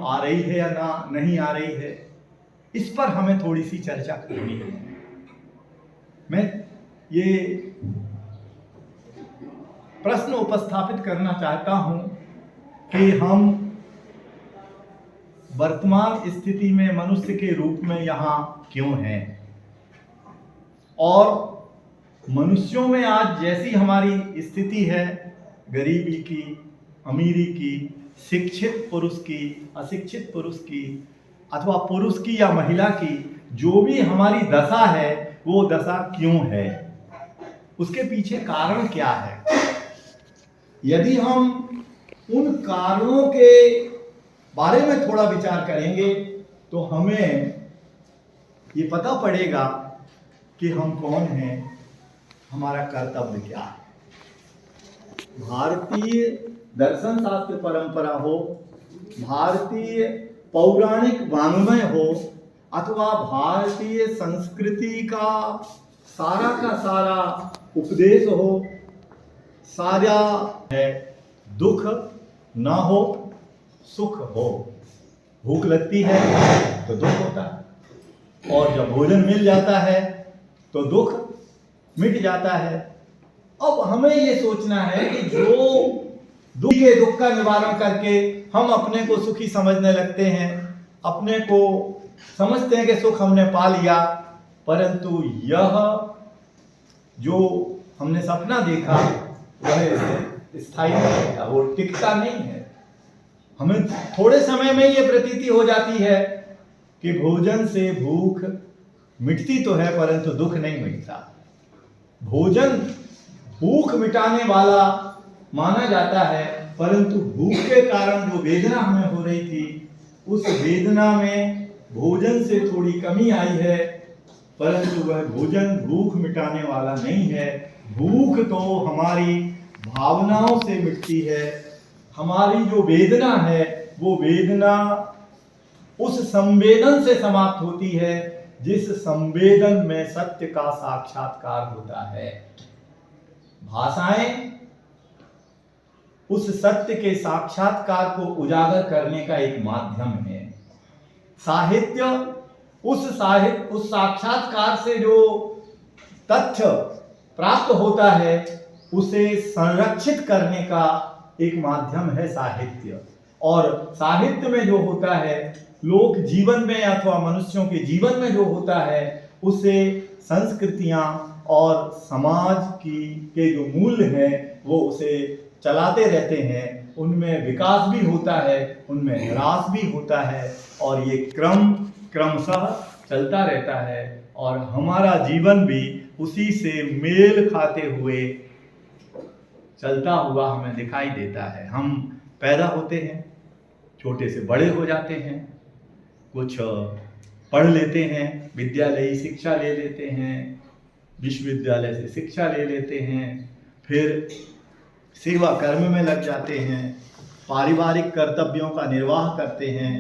आ रही है या ना नहीं आ रही है, इस पर हमें थोड़ी सी चर्चा करनी है। मैं ये प्रश्न उपस्थापित करना चाहता हूं कि हम वर्तमान स्थिति में मनुष्य के रूप में यहाँ क्यों हैं, और मनुष्यों में आज जैसी हमारी स्थिति है, गरीबी की, अमीरी की, शिक्षित पुरुष की, अशिक्षित पुरुष की, अथवा पुरुष की या महिला की, जो भी हमारी दशा है वो दशा क्यों है, उसके पीछे कारण क्या है। यदि हम उन कारणों के बारे में थोड़ा विचार करेंगे तो हमें ये पता पड़ेगा कि हम कौन हैं, हमारा कर्तव्य क्या है। भारतीय दर्शन शास्त्र परंपरा हो, भारतीय पौराणिक वाङ्मय हो, अथवा भारतीय संस्कृति का सारा उपदेश हो, सारा है दुख ना हो सुख हो। भूख लगती है तो दुख होता है, और जब भोजन मिल जाता है तो दुख मिट जाता है। अब हमें ये सोचना है कि जो दुख का निवारण करके हम अपने को सुखी समझने लगते हैं, अपने को समझते हैं कि सुख हमने पा लिया, परंतु यह जो हमने सपना देखा वह स्थायी नहीं है, वो टिकता नहीं है। हमें थोड़े समय में ये प्रतीति हो जाती है कि भोजन से भूख मिटती तो है परंतु दुख नहीं मिटता। भोजन भूख मिटाने वाला माना जाता है, परंतु भूख के कारण जो वेदना हमें हो रही थी, उस वेदना में भोजन से थोड़ी कमी आई है, परंतु वह भोजन भूख मिटाने वाला नहीं है। भूख तो हमारी भावनाओं से मिटती है। हमारी जो वेदना है वो वेदना उस संवेदन से समाप्त होती है जिस संवेदन में सत्य का साक्षात्कार होता है। भाषाएं उस सत्य के साक्षात्कार को उजागर करने का एक माध्यम है। साहित्य उस साक्षात्कार से जो तथ्य प्राप्त होता है उसे संरक्षित करने का एक माध्यम है साहित्य। और साहित्य में जो होता है, लोक जीवन में अथवा मनुष्यों के जीवन में जो होता है, उसे संस्कृतियां और समाज के जो मूल्य हैं वो उसे चलाते रहते हैं। उनमें विकास भी होता है, उनमें ह्रास भी होता है, और ये क्रमशः चलता रहता है। और हमारा जीवन भी उसी से मेल खाते हुए चलता हुआ हमें दिखाई देता है। हम पैदा होते हैं, छोटे से बड़े हो जाते हैं, कुछ पढ़ लेते हैं, विद्यालयी शिक्षा ले लेते हैं, विश्वविद्यालय से शिक्षा ले लेते हैं, फिर सेवा कर्म में लग जाते हैं, पारिवारिक कर्तव्यों का निर्वाह करते हैं,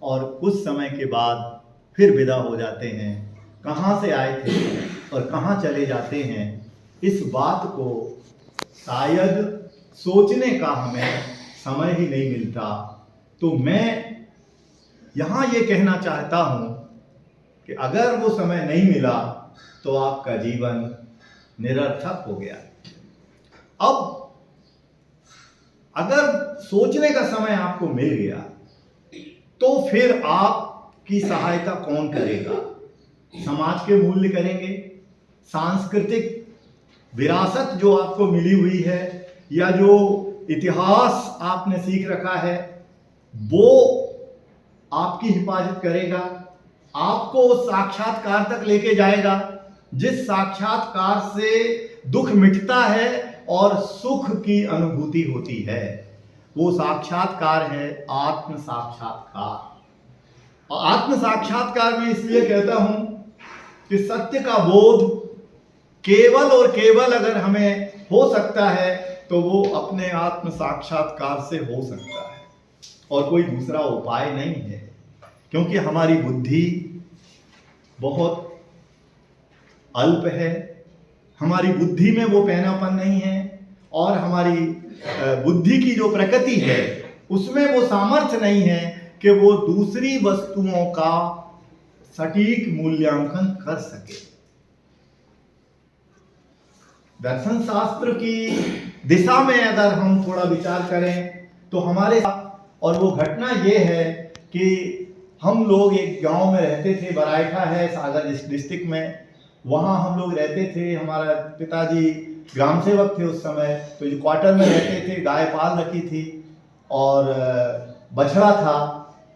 और कुछ समय के बाद फिर विदा हो जाते हैं। कहाँ से आए थे और कहाँ चले जाते हैं, इस बात को शायद सोचने का हमें समय ही नहीं मिलता। तो मैं यहाँ ये कहना चाहता हूँ कि अगर वो समय नहीं मिला तो आपका जीवन निरर्थक हो गया। अब अगर सोचने का समय आपको मिल गया तो फिर आपकी सहायता कौन करेगा? समाज के मूल्य करेंगे, सांस्कृतिक विरासत जो आपको मिली हुई है, या जो इतिहास आपने सीख रखा है, वो आपकी हिफाजत करेगा, आपको उस साक्षात्कार तक लेके जाएगा जिस साक्षात्कार से दुख मिटता है और सुख की अनुभूति होती है। वो साक्षात्कार है आत्म साक्षात्कार। और आत्म साक्षात्कार में इसलिए कहता हूं कि सत्य का बोध केवल और केवल अगर हमें हो सकता है तो वो अपने आत्म साक्षात्कार से हो सकता है, और कोई दूसरा उपाय नहीं है। क्योंकि हमारी बुद्धि बहुत अल्प है, हमारी बुद्धि में वो पैनापन नहीं है, और हमारी बुद्धि की जो प्रकृति है उसमें वो सामर्थ्य नहीं है कि वो दूसरी वस्तुओं का सटीक मूल्यांकन कर सके। दर्शन शास्त्र की दिशा में अगर हम थोड़ा विचार करें तो हमारे, और वो घटना ये है कि हम लोग एक गांव में रहते थे, बराइठा है सागर डिस्ट्रिक्ट में, वहाँ हम लोग रहते थे। हमारा पिताजी ग्राम सेवक थे उस समय, तो जो क्वार्टर में रहते थे, गाय पाल रखी थी और बछड़ा था,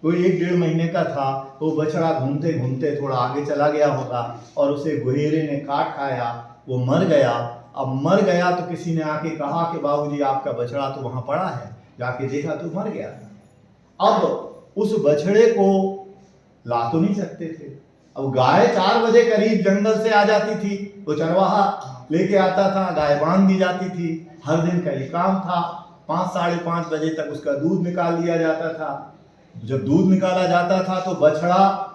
वो 1-1.5 महीने का था। वो बछड़ा घूमते घूमते थोड़ा आगे चला गया होगा और उसे गुहेरे ने काट खाया, वो मर गया। अब मर गया तो किसी ने आके कहा कि बाबूजी आपका बछड़ा तो वहाँ पड़ा है, जाके देखा तो मर गया। अब उस बछड़े को ला तो नहीं सकते थे। अब गाय 4 बजे करीब जंगल से आ जाती थी, वो चरवाहा लेके आता था, गाय बांध दी जाती थी। हर दिन का ये काम था। 5-5:30 बजे तक उसका दूध निकाल लिया जाता था। जब दूध निकाला जाता था तो बछड़ा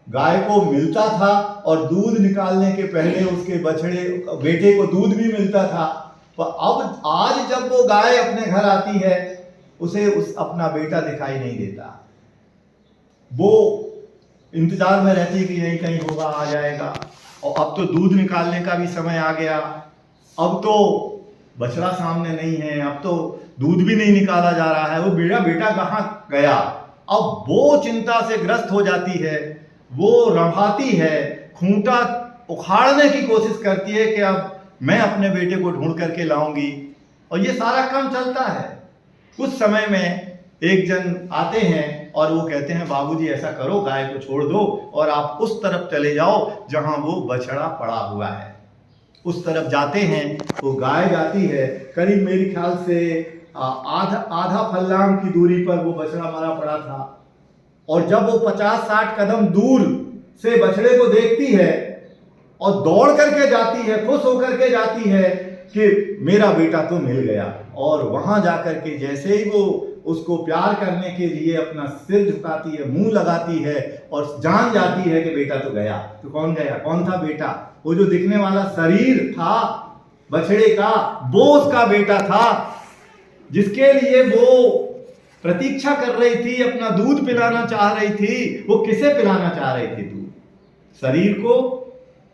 गाय को मिलता था और दूध निकालने के पहले उसके बेटे को दूध भी मिलता था। पर अब आज जब वो गाय अपने घर आती है, उसे अपना बेटा दिखाई नहीं देता। वो इंतजार में रहती है कि यही कहीं होगा, आ जाएगा। और अब तो दूध निकालने का भी समय आ गया, अब तो बछड़ा सामने नहीं है, अब तो दूध भी नहीं निकाला जा रहा है, वो मेरा बेटा कहाँ गया। अब वो चिंता से ग्रस्त हो जाती है, वो रभाती है, खूंटा उखाड़ने की कोशिश करती है कि अब मैं अपने बेटे को ढूंढ करके लाऊंगी। और ये सारा काम चलता है। कुछ समय में एक जन आते हैं और वो कहते हैं बाबूजी ऐसा करो, गाय को छोड़ दो और आप उस तरफ चले जाओ जहां वो बछड़ा पड़ा हुआ है। उस तरफ जाते हैं, वो गाय जाती है, करीब मेरे ख्याल से आधा फल्लांग की दूरी पर वो बछड़ा मरा पड़ा था। और जब वो 50-60 कदम दूर से बछड़े को देखती है और दौड़ करके जाती है, खुश होकर के जाती है कि मेरा बेटा तो मिल गया। और वहां जाकर के जैसे ही वो उसको प्यार करने के लिए अपना सिर झुकाती है, मुंह लगाती है और जान जाती है कि बेटा तो गया। तो कौन गया? कौन था बेटा? वो जो दिखने वाला शरीर था बछड़े का, वो उसका बेटा था, जिसके लिए वो प्रतीक्षा कर रही थी, अपना दूध पिलाना चाह रही थी। वो किसे पिलाना चाह रही थी? दूध शरीर को,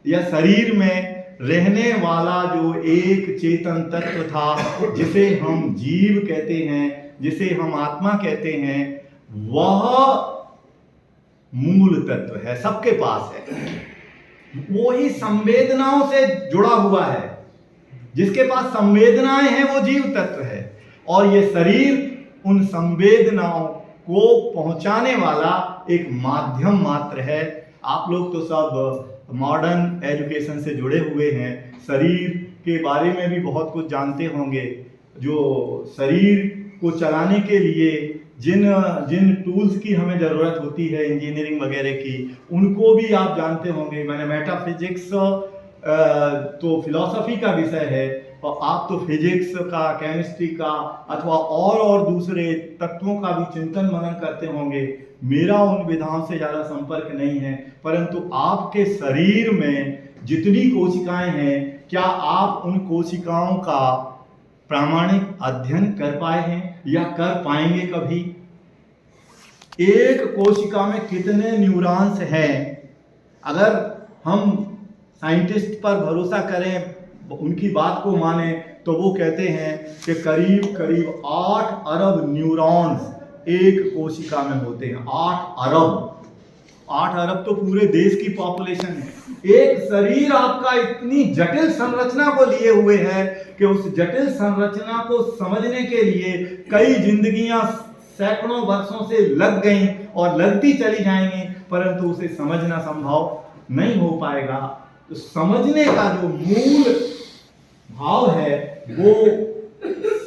या शरीर में रहने वाला जो एक चेतन तत्व था जिसे हम जीव कहते हैं, जिसे हम आत्मा कहते हैं, वह मूल तत्व है, सबके पास है। वो ही संवेदनाओं से जुड़ा हुआ है। जिसके पास संवेदनाएं हैं वो जीव तत्व है। और ये शरीर उन संवेदनाओं को पहुंचाने वाला एक माध्यम मात्र है। आप लोग तो सब मॉडर्न एजुकेशन से जुड़े हुए हैं, शरीर के बारे में भी बहुत कुछ जानते होंगे। जो शरीर को चलाने के लिए जिन टूल्स की हमें ज़रूरत होती है, इंजीनियरिंग वगैरह की, उनको भी आप जानते होंगे। मैंने मेटाफिजिक्स तो फिलॉसफी का विषय है, और आप तो फिजिक्स का, केमिस्ट्री का अथवा और दूसरे तत्वों का भी चिंतन मनन करते होंगे। मेरा उन विधाओं से ज़्यादा संपर्क नहीं है, परंतु आपके शरीर में जितनी कोशिकाएं हैं, क्या आप उन कोशिकाओं का प्रामाणिक अध्ययन कर पाए हैं या कर पाएंगे कभी? एक कोशिका में कितने न्यूरॉन्स हैं? अगर हम साइंटिस्ट पर भरोसा करें, उनकी बात को माने, तो वो कहते हैं कि करीब 8 अरब न्यूरॉन्स एक कोशिका में होते हैं। 8 अरब तो पूरे देश की पॉपुलेशन है। एक शरीर आपका इतनी जटिल संरचना को लिए हुए है कि उस जटिल संरचना को समझने के लिए कई जिंदगियां सैकड़ों वर्षों से लग गई और लगती चली जाएंगी, परंतु उसे समझना संभव नहीं हो पाएगा। तो समझने का जो मूल भाव है वो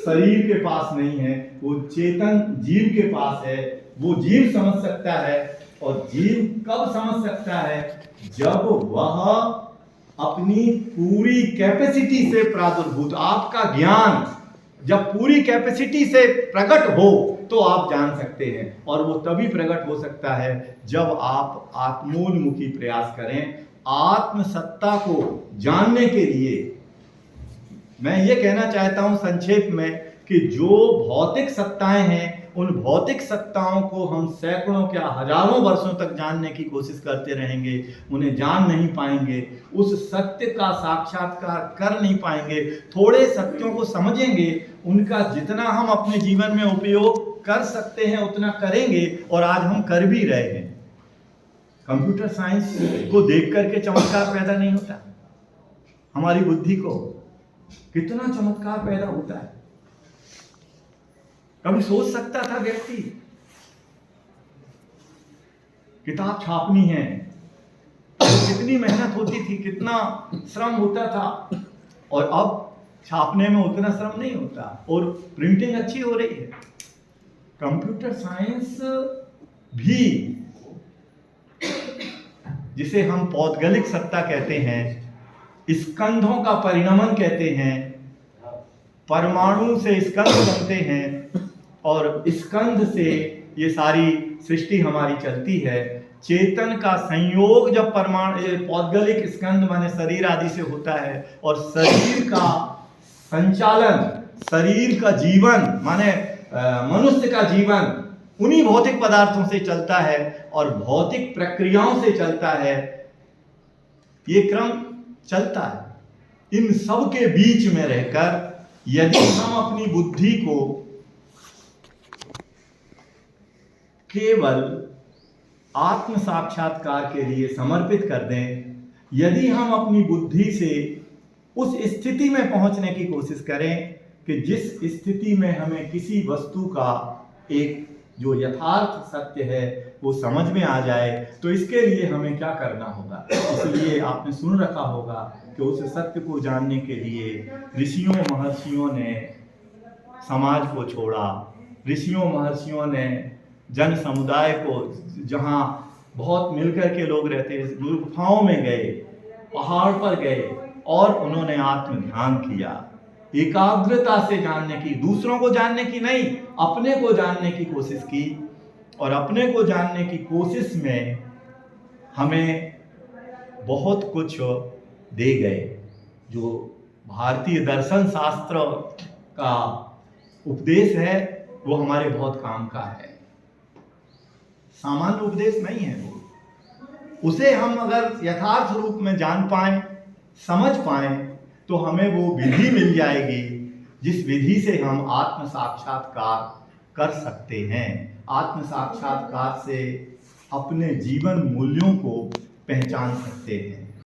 शरीर के पास नहीं है, वो चेतन जीव के पास है। वो जीव समझ सकता है, और जीव कब समझ सकता है? जब वह अपनी पूरी कैपेसिटी से प्रादुर्भूत, आपका ज्ञान जब पूरी कैपेसिटी से प्रकट हो तो आप जान सकते हैं। और वो तभी प्रकट हो सकता है जब आप आत्मोन्मुखी प्रयास करें, आत्म सत्ता को जानने के लिए। मैं ये कहना चाहता हूं संक्षेप में कि जो भौतिक सत्ताएं हैं उन भौतिक सत्ताओं को हम सैकड़ों क्या हजारों वर्षों तक जानने की कोशिश करते रहेंगे, उन्हें जान नहीं पाएंगे, उस सत्य का साक्षात्कार कर नहीं पाएंगे। थोड़े सत्यों को समझेंगे, उनका जितना हम अपने जीवन में उपयोग कर सकते हैं उतना करेंगे, और आज हम कर भी रहे हैं। कंप्यूटर साइंस को देख करके चमत्कार पैदा नहीं होता, हमारी बुद्धि को कितना चमत्कार पैदा होता है। कभी सोच सकता था व्यक्ति किताब छापनी है तो कितनी मेहनत होती थी, कितना श्रम होता था, और अब छापने में उतना श्रम नहीं होता और प्रिंटिंग अच्छी हो रही है। कंप्यूटर साइंस भी, जिसे हम पौद्गलिक सत्ता कहते हैं, स्कंधों का परिणमन कहते हैं, परमाणु से स्कंध बनते हैं और स्कंध से ये सारी सृष्टि हमारी चलती है। चेतन का संयोग जब परमाणु पौद्गलिक स्कंध माने शरीर आदि से होता है, और शरीर का संचालन, शरीर का जीवन माने मनुष्य का जीवन उन्हीं भौतिक पदार्थों से चलता है और भौतिक प्रक्रियाओं से चलता है। ये क्रम चलता है। इन सब के बीच में रहकर यदि हम अपनी बुद्धि को केवल आत्म साक्षात्कार के लिए समर्पित कर दें, यदि हम अपनी बुद्धि से उस स्थिति में पहुंचने की कोशिश करें कि जिस स्थिति में हमें किसी वस्तु का एक जो यथार्थ सत्य है वो समझ में आ जाए, तो इसके लिए हमें क्या करना होगा। इसलिए आपने सुन रखा होगा कि उस सत्य को जानने के लिए ऋषियों महर्षियों ने समाज को छोड़ा, ऋषियों महर्षियों ने जन समुदाय को, जहाँ बहुत मिलकर के लोग रहते, गुफाओं में गए, पहाड़ पर गए और उन्होंने आत्म ध्यान किया, एकाग्रता से जानने की, दूसरों को जानने की नहीं, अपने को जानने की कोशिश की। और अपने को जानने की कोशिश में हमें बहुत कुछ दे गए। जो भारतीय दर्शन शास्त्र का उपदेश है वो हमारे बहुत काम का है, सामान्य उपदेश नहीं है वो। उसे हम अगर यथार्थ रूप में जान पाएं, समझ पाएं, तो हमें वो विधि मिल जाएगी जिस विधि से हम आत्म साक्षात्कार कर सकते हैं। आत्म साक्षात्कार से अपने जीवन मूल्यों को पहचान सकते हैं।